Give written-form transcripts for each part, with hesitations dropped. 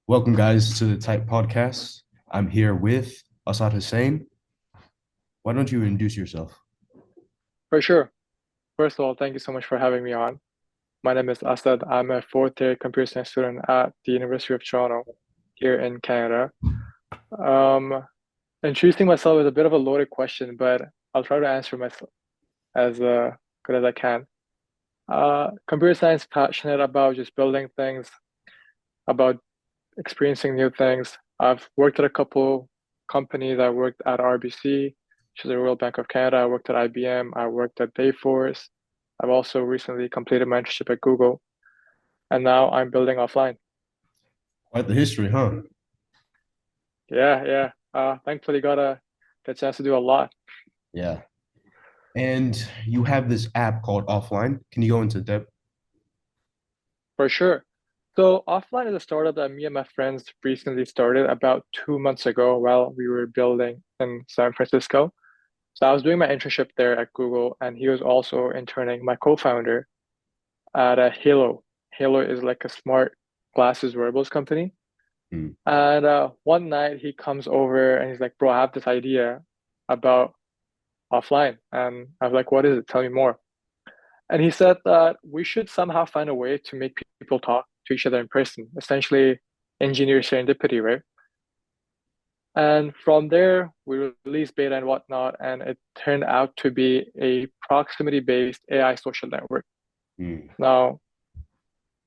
Welcome, guys, to the Type Podcast. I'm here with Asad Hussain. Why don't you introduce yourself? For sure. First of all, thank you so much for having me on. My name is Asad. I'm a fourth year computer science student at the University of Toronto here in Canada. Um, Introducing myself is a bit of a loaded question, but I'll try to answer myself as good as I can. Computer science, passionate about just building things, about experiencing new things. I've worked at a couple companies. I worked at RBC, which is the Royal Bank of Canada. I worked at IBM. I worked at Dayforce. I've also recently completed my internship at Google, and now I'm building offline. Quite the history, huh? Yeah, yeah. Thankfully got the chance to do a lot Yeah. And you have this app called Offline. Can you go into depth? for sure. So offline is a startup that me and my friends recently started about 2 months ago while we were building in San Francisco. So I was doing my internship there at Google, and he was also interning, my co-founder, at a Halo. Halo is like a smart glasses wearables company. Hmm. And one night he comes over and he's like, "Bro, I have this idea about offline." And I was like, "What is it? Tell me more." And he said that we should somehow find a way to make people talk to each other in person, essentially engineer serendipity, right? And from there, we released beta and whatnot, and it turned out to be a proximity-based AI social network. Hmm. Now,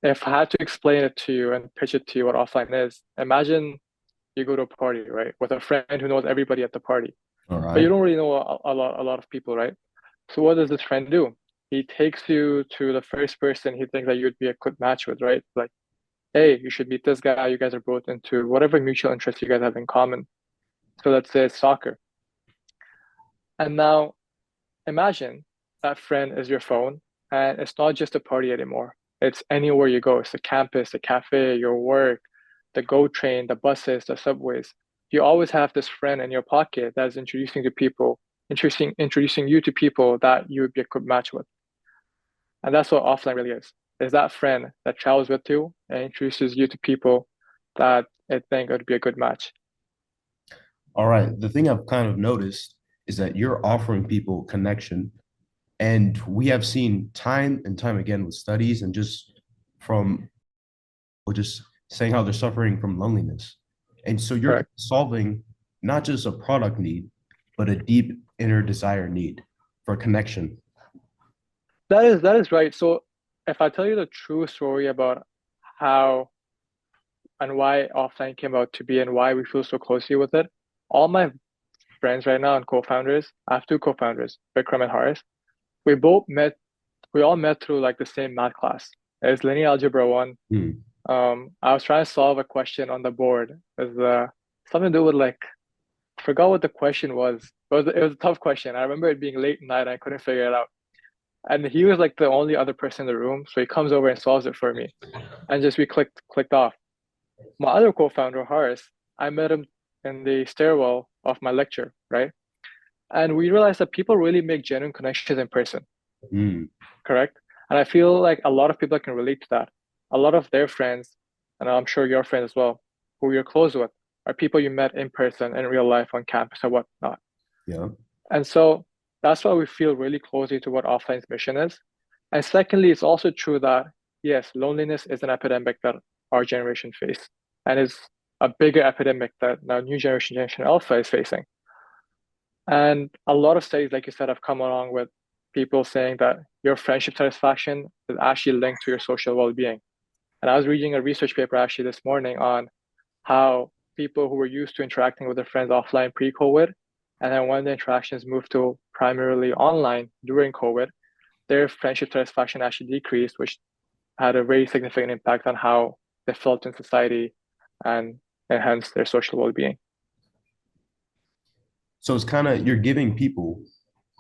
if I had to explain it to you and pitch it to you what offline is, imagine you go to a party, right, with a friend who knows everybody at the party, All but you right. don't really know a lot of people, right? So what does this friend do? He takes you to the first person he thinks that you'd be a good match with, right? Like, hey, you should meet this guy. You guys are both into whatever mutual interest you guys have in common. So let's say it's soccer. And now imagine that friend is your phone, and it's not just a party anymore. It's anywhere you go. It's the campus, the cafe, your work, the GO train, the buses, the subways. You always have this friend in your pocket that's introducing you to people that you would be a good match with. And that's what offline really is that friend that travels with you and introduces you to people that I think would be a good match. All right. The thing I've kind of noticed is that you're offering people connection. And we have seen time and time again with studies and just from or just saying how they're suffering from loneliness. And so you're Correct. solving not just a product need, but a deep inner desire need for connection. That is right. So if I tell you the true story about how and why offline came out to be and why we feel so closely with it, all my friends right now and co-founders, I have two co-founders, Vikram and Haris. We both met, we all met through like the same math class. It's linear algebra one. Hmm. I was trying to solve a question on the board. It's something to do with like I forgot what the question was. It was a tough question. I remember it being late at night and I couldn't figure it out. And he was like the only other person in the room, so he comes over and solves it for me. And just we clicked off. My other co-founder, Horace, I met him in the stairwell of my lecture, right? And we realized that people really make genuine connections in person, Hmm. correct? And I feel like a lot of people can relate to that. A lot of their friends, and I'm sure your friends as well, who you're close with, are people you met in person in real life on campus or whatnot. Yeah. And so that's why we feel really closely to what offline's mission is. And secondly, it's also true that, yes, loneliness is an epidemic that our generation face and is a bigger epidemic that now new generation Alpha is facing. And a lot of studies, like you said, have come along with people saying that your friendship satisfaction is actually linked to your social well-being. And I was reading a research paper actually this morning on how people who were used to interacting with their friends offline pre-COVID, and then when the interactions moved to primarily online during COVID, their friendship satisfaction actually decreased, which had a very significant impact on how they felt in society and hence their social well-being. So it's kind of you're giving people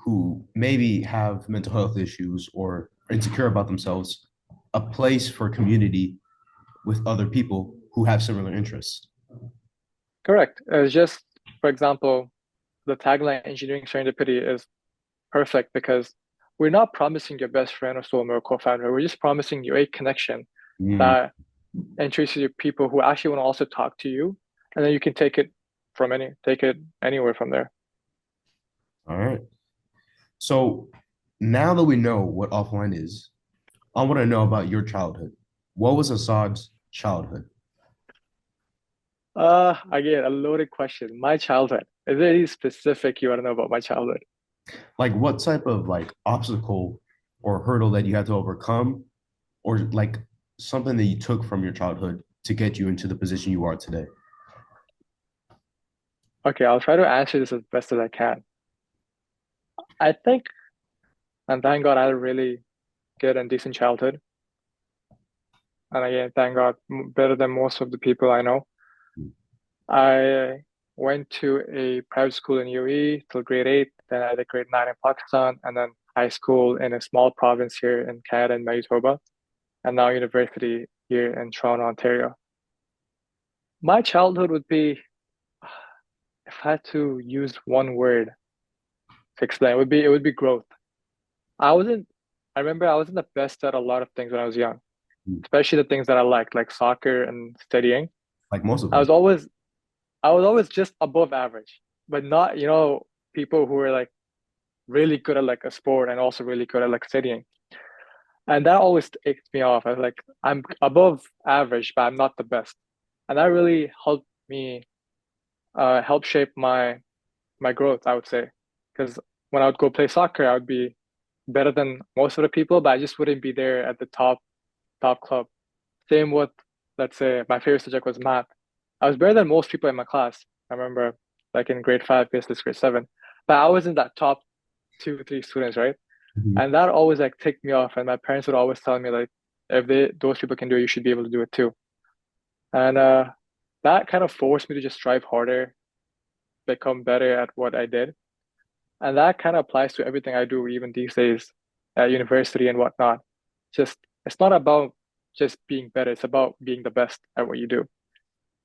who maybe have mental health issues or are insecure about themselves a place for community with other people who have similar interests. Correct. It's just, for example, the tagline engineering serendipity is perfect because we're not promising your best friend or soulmate or co-founder. We're just promising you a connection Mm. that introduce you to people who actually want to also talk to you, and then you can take it anywhere from there. All right. So now that we know what offline is, I want to know about your childhood. What was Assad's childhood? Again, a loaded question. My childhood. Is there any specific you want to know about my childhood? Like what type of like obstacle or hurdle that you had to overcome, or like something that you took from your childhood to get you into the position you are today? Okay, I'll try to answer this as best as I can. I think, and thank God, I had a really good and decent childhood. And again, thank God, better than most of the people I know. I went to a private school in UAE till grade 8, then I did grade 9 in Pakistan, and then high school in a small province here in Canada in Manitoba, and now university here in Toronto, Ontario. My childhood would be, if I had to use one word to explain, it would be growth. I wasn't, I remember I wasn't the best at a lot of things when I was young, especially the things that I liked, like soccer and studying. Like most of I us. was always I was always just above average, but not, people who were like really good at like a sport and also really good at like studying. And that always takes me off. I was like, I'm above average, but I'm not the best. And that really helped me help shape my growth, I would say. Because when I would go play soccer, I would be better than most of the people, but I just wouldn't be there at the top club. Same with, let's say, my favorite subject was math. I was better than most people in my class. I remember, like in grade 5, basically grade 7, but I wasn't that top 2, 3 students, right? Mhm. And that always like ticked me off. And my parents would always tell me like, if those people can do it, you should be able to do it too. And that kind of forced me to just strive harder, become better at what I did. And that kind of applies to everything I do, even these days at university and whatnot. Just it's not about just being better, it's about being the best at what you do.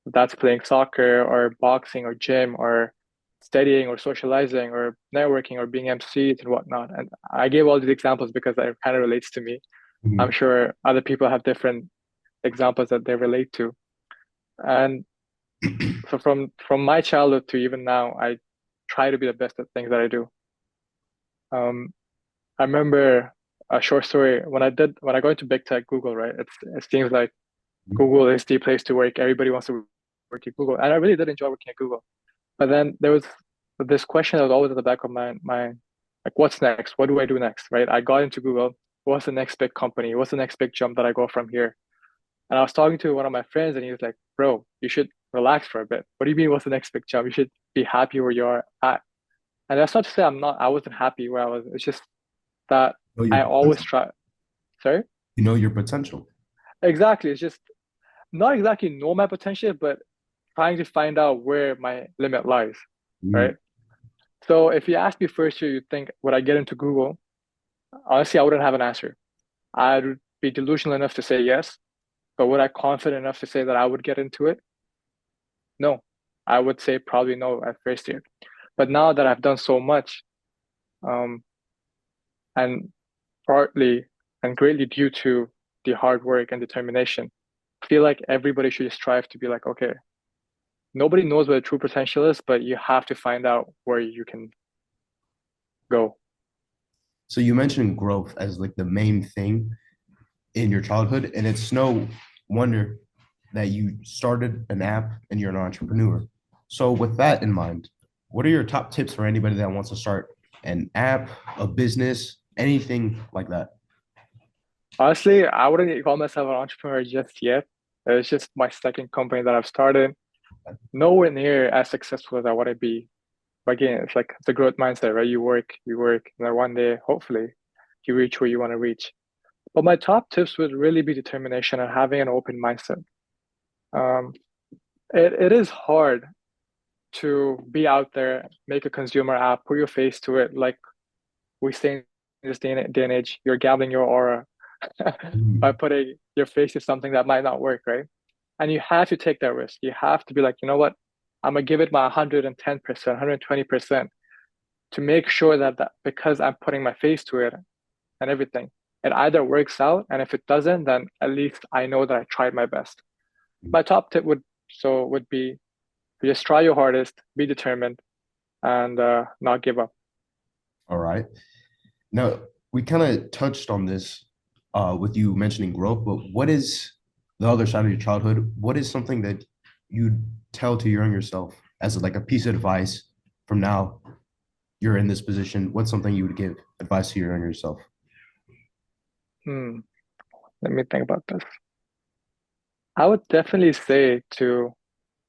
That's playing soccer or boxing or gym or studying or socializing or networking or being MCs and whatnot. And I gave all these examples because it kind of relates to me. I'm Mhm. sure other people have different examples that they relate to. And so from my childhood to even now, I try to be the best at things that I do. Um, I remember a short story when I go into big tech Google, right? It seems like Google is the place to work. Everybody wants to work at Google. And I really did enjoy working at Google. But then there was this question that was always at the back of my mind, like, what's next? What do I do next? Right? I got into Google. What's the next big company? What's the next big jump that I go from here? And I was talking to one of my friends, and he was like, "Bro, you should relax for a bit. What do you mean? What's the next big jump? You should be happy where you are at." And that's not to say I wasn't happy where I was. It's just that Know your I always potential. try. Sorry? You know your potential. Exactly. It's just not exactly know my potential, but trying to find out where my limit lies, Mm. right? So if you ask me first year, you think, would I get into Google? Honestly, I wouldn't have an answer. I'd be delusional enough to say yes, but would I confident enough to say that I would get into it? No. I would say probably no at first year. But now that I've done so much, um, and partly and greatly due to the hard work and determination, I feel like everybody should just strive to be like, okay, nobody knows what a true potential is, but you have to find out where you can go. So you mentioned growth as like the main thing in your childhood, and it's no wonder that you started an app and you're an entrepreneur. So with that in mind, what are your top tips for anybody that wants to start an app, a business, anything like that? Honestly, I wouldn't call myself an entrepreneur just yet. It's just my second company that I've started. Nowhere near as successful as I want to be. But again, it's a growth mindset, right? You work, and then one day, hopefully, you reach where you want to reach. But my top tips would really be determination and having an open mindset. Um, it is hard to be out there, make a consumer app, put your face to it. Like we say in this day and age, you're gambling your aura by Mm. putting your face to something that might not work, right? And you have to take that risk. You have to be like, you know what? I'm gonna give it my 110%, 120% to make sure that because I'm putting my face to it and everything. it either works out, and if it doesn't, then at least I know that I tried my best. Mm. My top tip would be to just try your hardest, be determined, and not give up. All right. Now, we kind of touched on this with you mentioning growth, but what is the other side of your childhood? What is something that you'd tell to your younger self as like a piece of advice from now you're in this position? What's something you would give advice to your younger self? Hmm. Let me think about this. I would definitely say to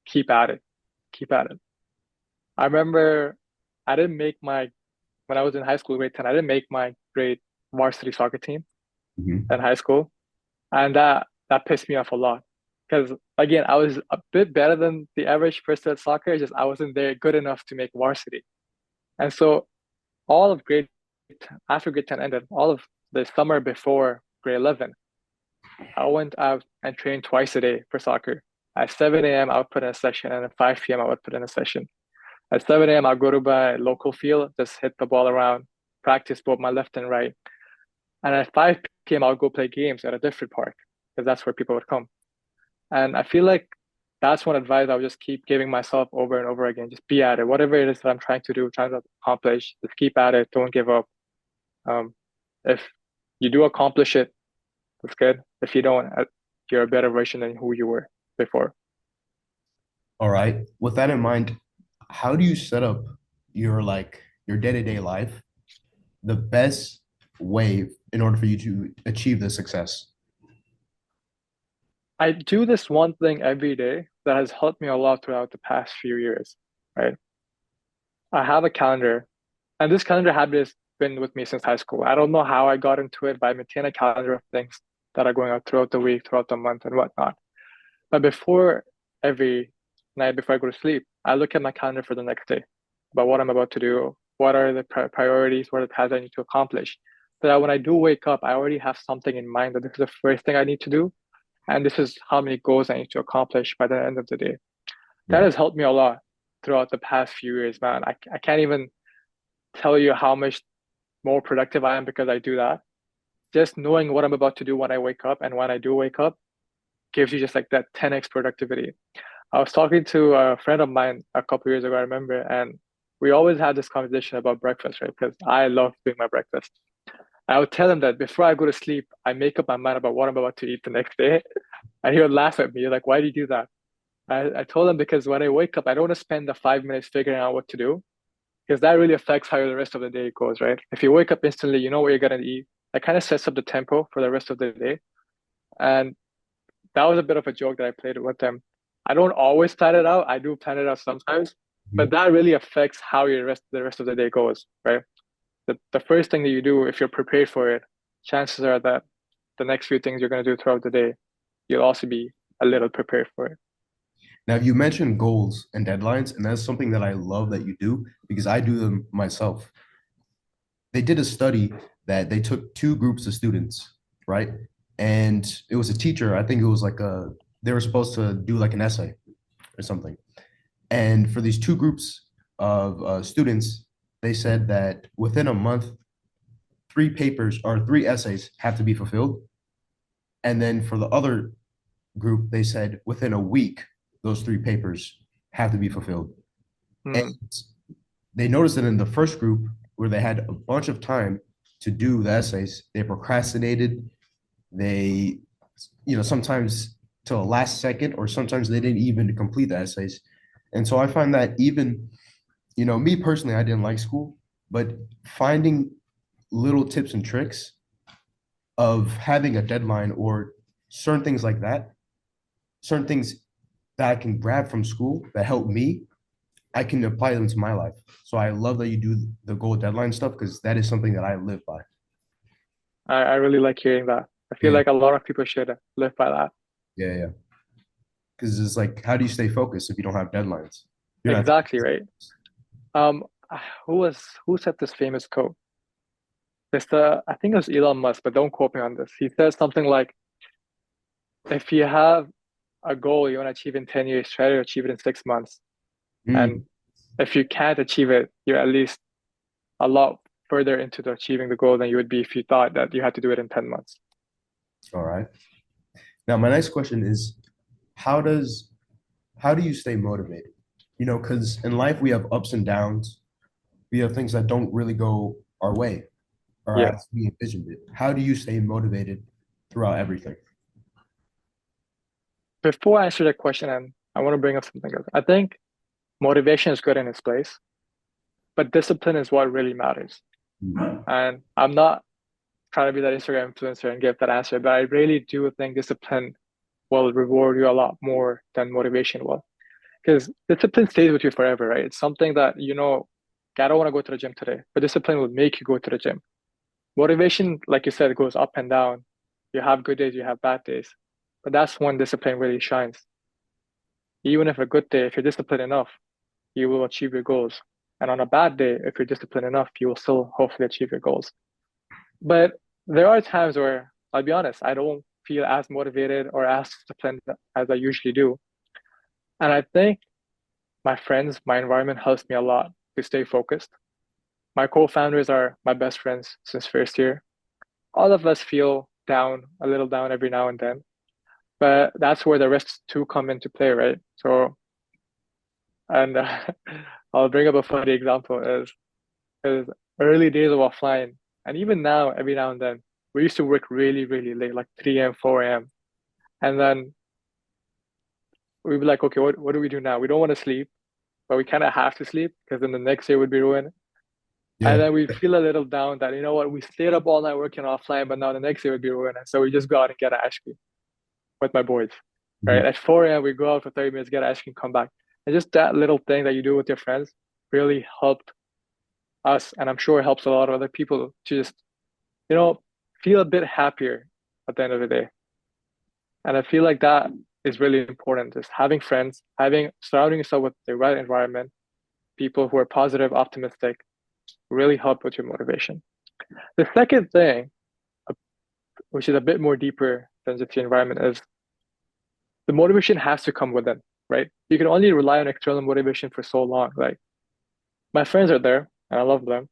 keep at it. Keep at it. I remember I didn't make my when I was in high school, grade 10, I didn't make my grade varsity soccer team in Hmm. high school. And that pissed me off a lot. Because again, I was a bit better than the average person at soccer, it's just I wasn't there good enough to make varsity. And so all of grade after grade 10 ended, all of the summer before grade 11, I went out and trained twice a day for soccer. At 7 a.m., I would put in a session, and at 5 p.m., I would put in a session. At 7 a.m., I'll go to my local field, just hit the ball around, practice both my left and right. And at 5 p.m., I'll go play games at a different park because that's where people would come. And I feel like that's one advice I would just keep giving myself over and over again. Just be at it. Whatever it is that I'm trying to do, trying to accomplish, just keep at it. Don't give up. Um, if you do accomplish it, that's good. If you don't, you're a better version than who you were before. All right. With that in mind, how do you set up your your day-to-day life the best way in order for you to achieve the success? I do this one thing every day that has helped me a lot throughout the past few years, right? I have a calendar, and this calendar habit has been with me since high school. I don't know how I got into it, but I maintain a calendar of things that are going out throughout the week, throughout the month, and whatnot. But before every night, before I go to sleep, I look at my calendar for the next day about what I'm about to do, what are the priorities, what are the tasks I need to accomplish. So that when I do wake up, I already have something in mind that this is the first thing I need to do, and this is how many goals I need to accomplish by the end of the day. That Yeah. has helped me a lot throughout the past few years, man. I can't even tell you how much more productive I am because I do that. Just knowing what I'm about to do when I wake up and when I do wake up gives you just like that 10x productivity. I was talking to a friend of mine a couple years ago, I remember, and we always had this conversation about breakfast, right? Because I love doing my breakfast. I would tell him that before I go to sleep, I make up my mind about what I'm about to eat the next day. And he would laugh at me, like, why do you do that? I told him because when I wake up, I don't want to spend the 5 minutes figuring out what to do because that really affects how the rest of the day goes, right? If you wake up instantly, you know what you're gonna eat. That kind of sets up the tempo for the rest of the day. And that was a bit of a joke that I played with them. I don't always plan it out. I do plan it out sometimes, but Mhm. that really affects how the rest of the day goes, right? The first thing that you do, if you're prepared for it, chances are that the next few things you're going to do throughout the day, you'll also be a little prepared for it. Now, you mentioned goals and deadlines, and that's something that I love that you do because I do them myself. They did a study that they took two groups of students, right? And it was a teacher, I think it was they were supposed to do like an essay or something. And for these two groups of students, they said that within a month, three papers or three essays have to be fulfilled. And then for the other group, they said within a week, those three papers have to be fulfilled. And Hmm. they noticed that in the first group, where they had a bunch of time to do the essays, they procrastinated. They, sometimes till the last second, or sometimes they didn't even complete the essays. And so I find that even, me personally, I didn't like school, but finding little tips and tricks of having a deadline or certain things like that, certain things that I can grab from school that help me, I can apply them to my life. So I love that you do the goal deadline stuff because that is something that I live by. I really like hearing that. I feel Yeah, like a lot of people should live by that. yeah, yeah. Because it's like, how do you stay focused if you don't have deadlines? You're not. Exactly right. Um, who said this famous quote? I think it was Elon Musk, but don't quote me on this. He says something like, if you have a goal you want to achieve in 10 years, try to achieve it in 6 months. And Mm, if you can't achieve it, you're at least a lot further into the achieving the goal than you would be if you thought that you had to do it in 10 months. All right. Now, my next question is, how does how do you stay motivated? You know, because in life we have ups and downs. We have things that don't really go our way or Yeah. as we envisioned it. How do you stay motivated throughout everything? Before I answer that question, and I want to bring up something else. I think motivation is good in its place, but discipline is what really matters. Mhm. And I'm not trying to be that Instagram influencer and give that answer, but I really do think discipline will reward you a lot more than motivation will. Because discipline stays with you forever, right? It's something that, I don't want to go to the gym today, but discipline will make you go to the gym. Motivation, like you said, goes up and down. You have good days, you have bad days. But that's when discipline really shines. Even if a good day, if you're disciplined enough, you will achieve your goals. And on a bad day, if you're disciplined enough, you will still hopefully achieve your goals. But there are times where, I'll be honest, I don't feel as motivated or as disciplined as I usually do. And I think my friends, my environment helps me a lot to stay focused. My co-founders are my best friends since first year. All of us feel down, a little down every now and then, but that's where the risks too come into play, right? So, and I'll bring up a funny example is early days of offline, and even now, every now and then, we used to work really, really late, like 3 a.m., 4 a.m. And then we'd be like, okay, what do we do now? We don't want to sleep, but we kind of have to sleep because then the next day would be ruined. And Yeah. then we feel a little down that, you know what, we stayed up all night working offline, but now the next day would be ruined. And so we just go out and get an ice cream with my boys, right? Mhm. At 4 a.m., we go out for 30 minutes, get an ice cream, come back. And just that little thing that you do with your friends really helped us. And I'm sure it helps a lot of other people to just, you know, feel a bit happier at the end of the day. And I feel like that is really important, is having friends, having surrounding yourself with the right environment, people who are positive, optimistic, really help with your motivation. The second thing, which is a bit more deeper than just the environment, is the motivation has to come within, right? You can only rely on external motivation for so long. Like my friends are there and I love them.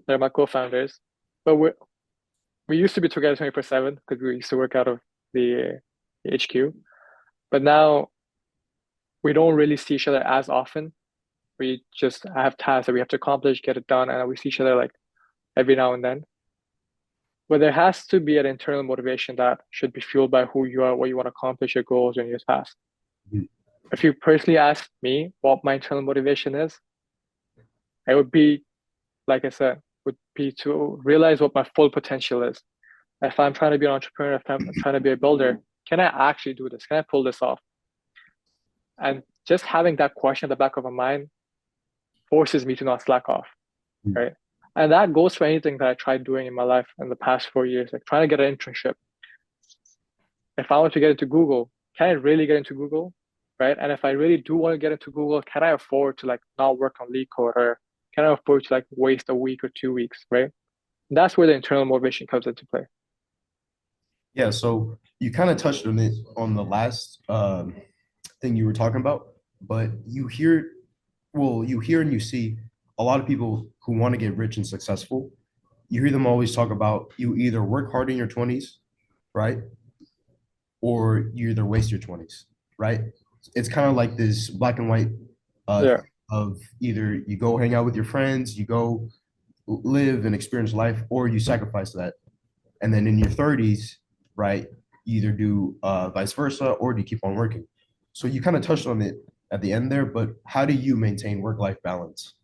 They're my co-founders, but we used to be together 24/7 because we used to work out of the HQ. But now we don't really see each other as often. We just have tasks that we have to accomplish, get it done, and we see each other like every now and then. But there has to be an internal motivation that should be fueled by who you are, what you want to accomplish, your goals, and your tasks. If you personally ask me what my internal motivation is, it would be, like I said, would be to realize what my full potential is. If I'm trying to be an entrepreneur, if I'm trying to be a builder, can I actually do this? Can I pull this off? And just having that question at the back of my mind forces me to not slack off, right? And that goes for anything that I tried doing in my life in the past 4 years, like trying to get an internship. If I want to get into Google, can I really get into Google? Right. And if I really do want to get into Google, can I afford to like not work on lead code or can I afford to like waste a week or 2 weeks? Right. That's where the internal motivation comes into play. Yeah, so you kind of touched on it on the last thing you were talking about, but you hear and you see a lot of people who want to get rich and successful. You hear them always talk about you either work hard in your 20s, right? Or you either waste your 20s, right? It's kind of like this black and white Yeah. of either you go hang out with your friends, you go live and experience life, or you sacrifice that. And then in your 30s, right, you either do vice versa or do you keep on working. So you kind of touched on it at the end there, but how do you maintain work-life balance?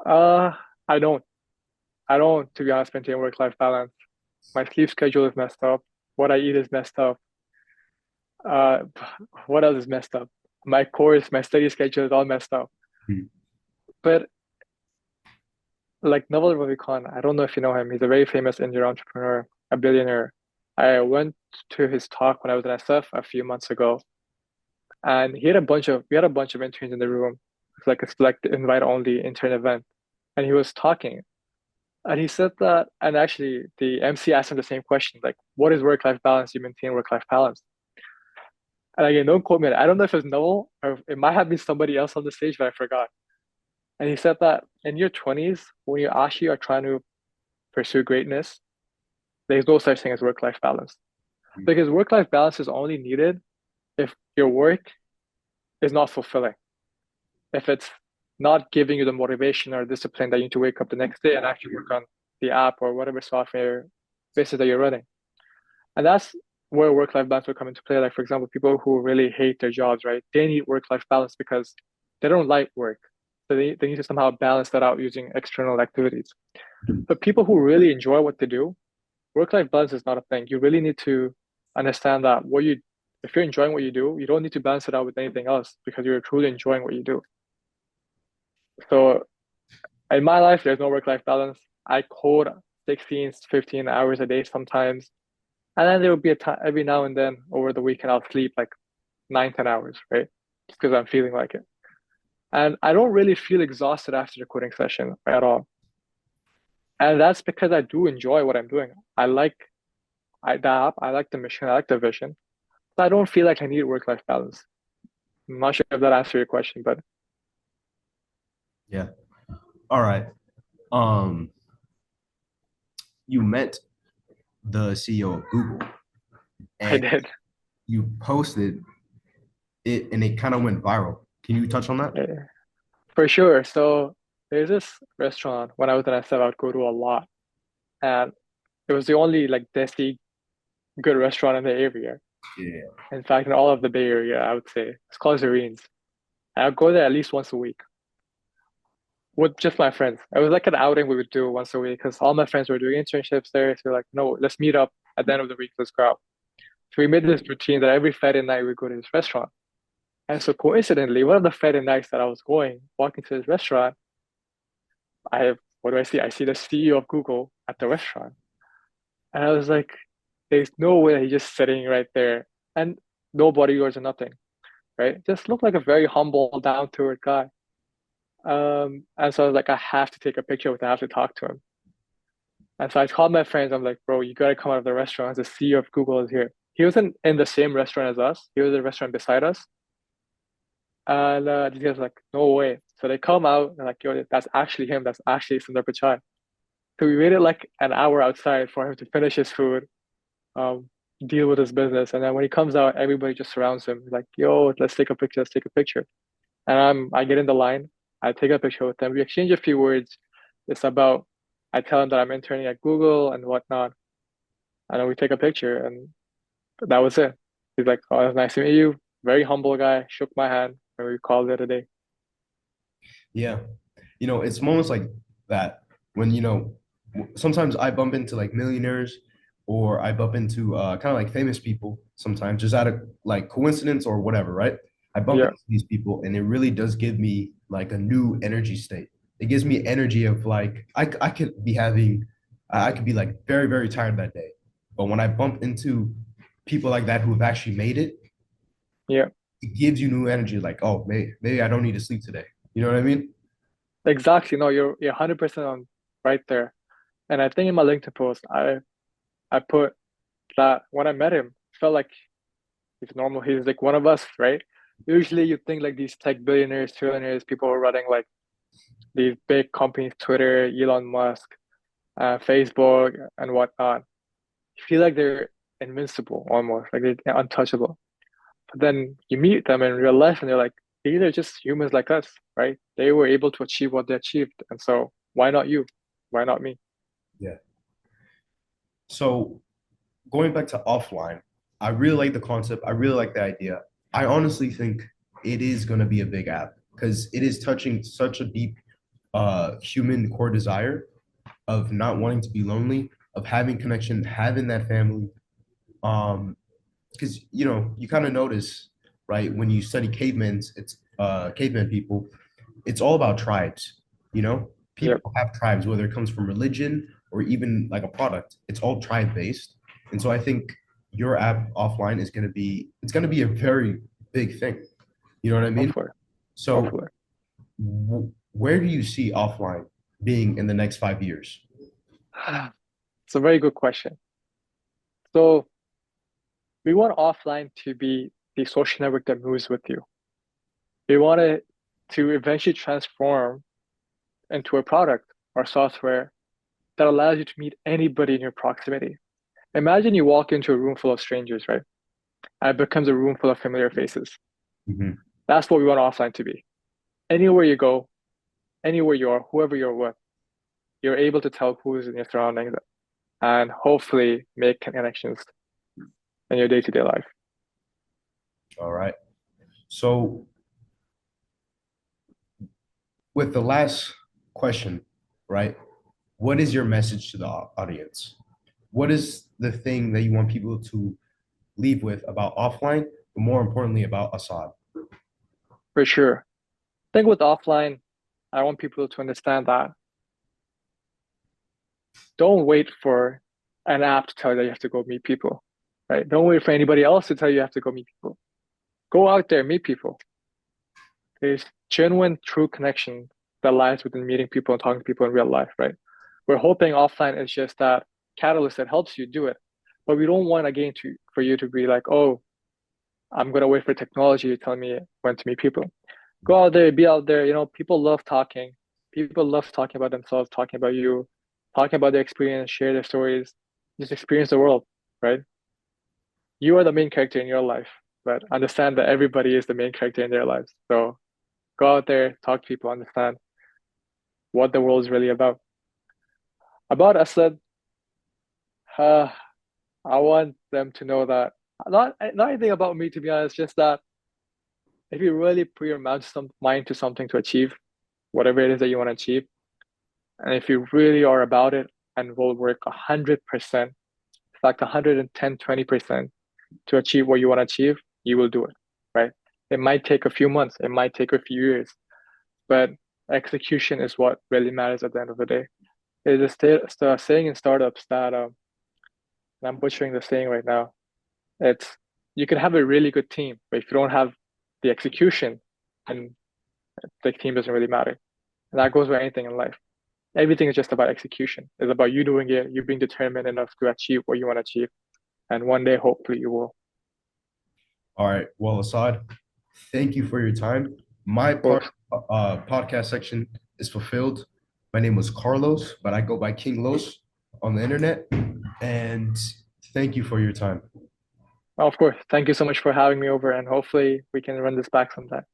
Uh, I don't. I don't, to be honest, maintain work-life balance. My sleep schedule is messed up. What I eat is messed up. Uh, what else is messed up? My course, my study schedule is all messed up. Hmm. But like Naval Ravikant, I don't know if you know him. He's a very famous Indian entrepreneur, a billionaire. I went to his talk when I was in SF a few months ago, and we had a bunch of interns in the room. It's like a select invite only intern event, and he was talking, and he said that, and actually the MC asked him the same question, like, "What is work-life balance? You maintain work-life balance?" And again, don't quote me. I don't know if it's Noel or it might have been somebody else on the stage, but I forgot. And he said that in your 20s, when you actually are trying to pursue greatness, there's no such thing as work-life balance. Because work-life balance is only needed if your work is not fulfilling, if it's not giving you the motivation or discipline that you need to wake up the next day and actually work on the app or whatever software basis that you're running. And that's where work-life balance will come into play. Like, for example, people who really hate their jobs, right? They need work-life balance because they don't like work. So they need to somehow balance that out using external activities. But people who really enjoy what they do, work-life balance is not a thing. You really need to understand that if you're enjoying what you do, you don't need to balance it out with anything else because you're truly enjoying what you do. So in my life, there's no work-life balance. I code 16, 15 hours a day sometimes. And then there will be a time every now and then over the weekend, I'll sleep like 9, 10 hours, right? Just because I'm feeling like it. And I don't really feel exhausted after the coding session at all. And that's because I do enjoy what I'm doing. The app, I like the mission, I like the vision. So I don't feel like I need work-life balance. I'm not sure if that answers your question, but Yeah. All right. Um, you met the CEO of Google I and did. you posted it and it kind of went viral. Can you touch on that? Yeah, for sure. So there's this restaurant when I was in SF, I would go to a lot. And it was the only like desi good restaurant in the area. Yeah. In fact, in all of the Bay Area, I would say. It's called Zareen's. And I'd go there at least once a week with just my friends. It was like an outing we would do once a week because all my friends were doing internships there. So we're like, no, let's meet up at the end of the week. Let's go out. So we made this routine that every Friday night we go to this restaurant. And so coincidentally, one of the Friday nights that I was walking to this restaurant, what do I see? I see the CEO of Google at the restaurant. And I was like, there's no way he's just sitting right there and no bodyguards or nothing, right? Just looked like a very humble, down to earth guy. And so I was like, I have to take a picture with him. I have to talk to him. And so I called my friends. I'm like, bro, you gotta come out of the restaurant. The CEO of Google is here. He wasn't in the same restaurant as us. He was in a restaurant beside us. And these guys were like, no way. So they come out and like, yo, that's actually him. That's actually Sundar Pichai. So we waited like an hour outside for him to finish his food, um, deal with his business. And then when he comes out, everybody just surrounds him. Like, yo, let's take a picture. Let's take a picture. And I get in the line. I take a picture with them. We exchange a few words. It's about, I tell him that I'm interning at Google and whatnot. And then we take a picture and that was it. He's like, oh, it was nice to meet you. Very humble guy. Shook my hand and we called it a day. Yeah. It's moments like that when, sometimes I bump into like millionaires or I bump into kind of like famous people sometimes just out of like coincidence or whatever, right? I bump Yeah, into these people and it really does give me like a new energy state. It gives me energy of like, I could be having, I could be like very, very tired that day. But when I bump into people like that who have actually made it, yeah, it gives you new energy. Like, oh, maybe I don't need to sleep today. You know what I mean? exactly. No, you're 100% on right there. And I think in my LinkedIn post, I put that when I met him, felt like he's normal. He's like one of us, right? Usually you think like these tech billionaires, trillionaires, people who are running like these big companies, Twitter, Elon Musk, Facebook, and whatnot. You feel like they're invincible almost, like they're untouchable. But then you meet them in real life and they're like, these are just humans like us, right? They were able to achieve what they achieved. And so why not you? Why not me? Yeah. So going back to offline, I really like the concept. I really like the idea. I honestly think it is going to be a big app because it is touching such a deep human core desire of not wanting to be lonely, of having connection, having that family. Um, because you kind of notice, right, when you study caveman people, it's all about tribes. Yep, People have tribes, whether it comes from religion or even like a product. It's all tribe based, and so I think your app offline is going to be a very big thing. You know what I mean? hopefully, So, hopefully. where do you see offline being in the next 5 years? It's a very good question. So we want offline to be the social network that moves with you. We want it to eventually transform. into a product or software that allows you to meet anybody in your proximity. Imagine you walk into a room full of strangers, right? And it becomes a room full of familiar faces. Mhm. That's what we want offline to be. Anywhere you go, anywhere you are, whoever you're with, you're able to tell who's in your surroundings and hopefully make connections in your day-to-day life. All right. So with the last question, right? What is your message to the audience? What is the thing that you want people to leave with about offline, but more importantly about Assad? For sure. I think with offline, I want people to understand that don't wait for an app to tell you that you have to go meet people, right? Don't wait for anybody else to tell you you have to go meet people. Go out there, meet people. There's genuine, true connection that lies within meeting people and talking to people in real life, right? We're hoping offline is just that catalyst that helps you do it. But we don't want again to for you to be like, oh, I'm gonna wait for technology to tell me when to meet people. Go out there, be out there. You know, people love talking. People love talking about themselves, talking about you, talking about their experience, share their stories, just experience the world, right? You are the main character in your life, but understand that everybody is the main character in their lives. So go out there, talk to people, understand what the world is really about. About Asad, uh, I want them to know that not anything about me, to be honest, just that if you really put your mind to something to achieve, whatever it is that you want to achieve, and if you really are about it and will work 100%, in fact, 110, 20% to achieve what you want to achieve, you will do it, right? It might take a few months, it might take a few years, but execution is what really matters at the end of the day. It's the saying in startups that, and I'm butchering the saying right now, it's you can have a really good team, but if you don't have the execution, then the team doesn't really matter. And that goes with anything in life. Everything is just about execution. It's about you doing it, you being determined enough to achieve what you want to achieve. And one day, hopefully, you will. All right. Well, Assad, thank you for your time. My Of course. podcast section is fulfilled. My name was Carlos, but I go by King Los on the internet. And thank you for your time. Of course. Thank you so much for having me over, and hopefully, we can run this back sometime.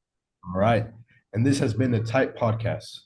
All right. And this has been the Type Podcast.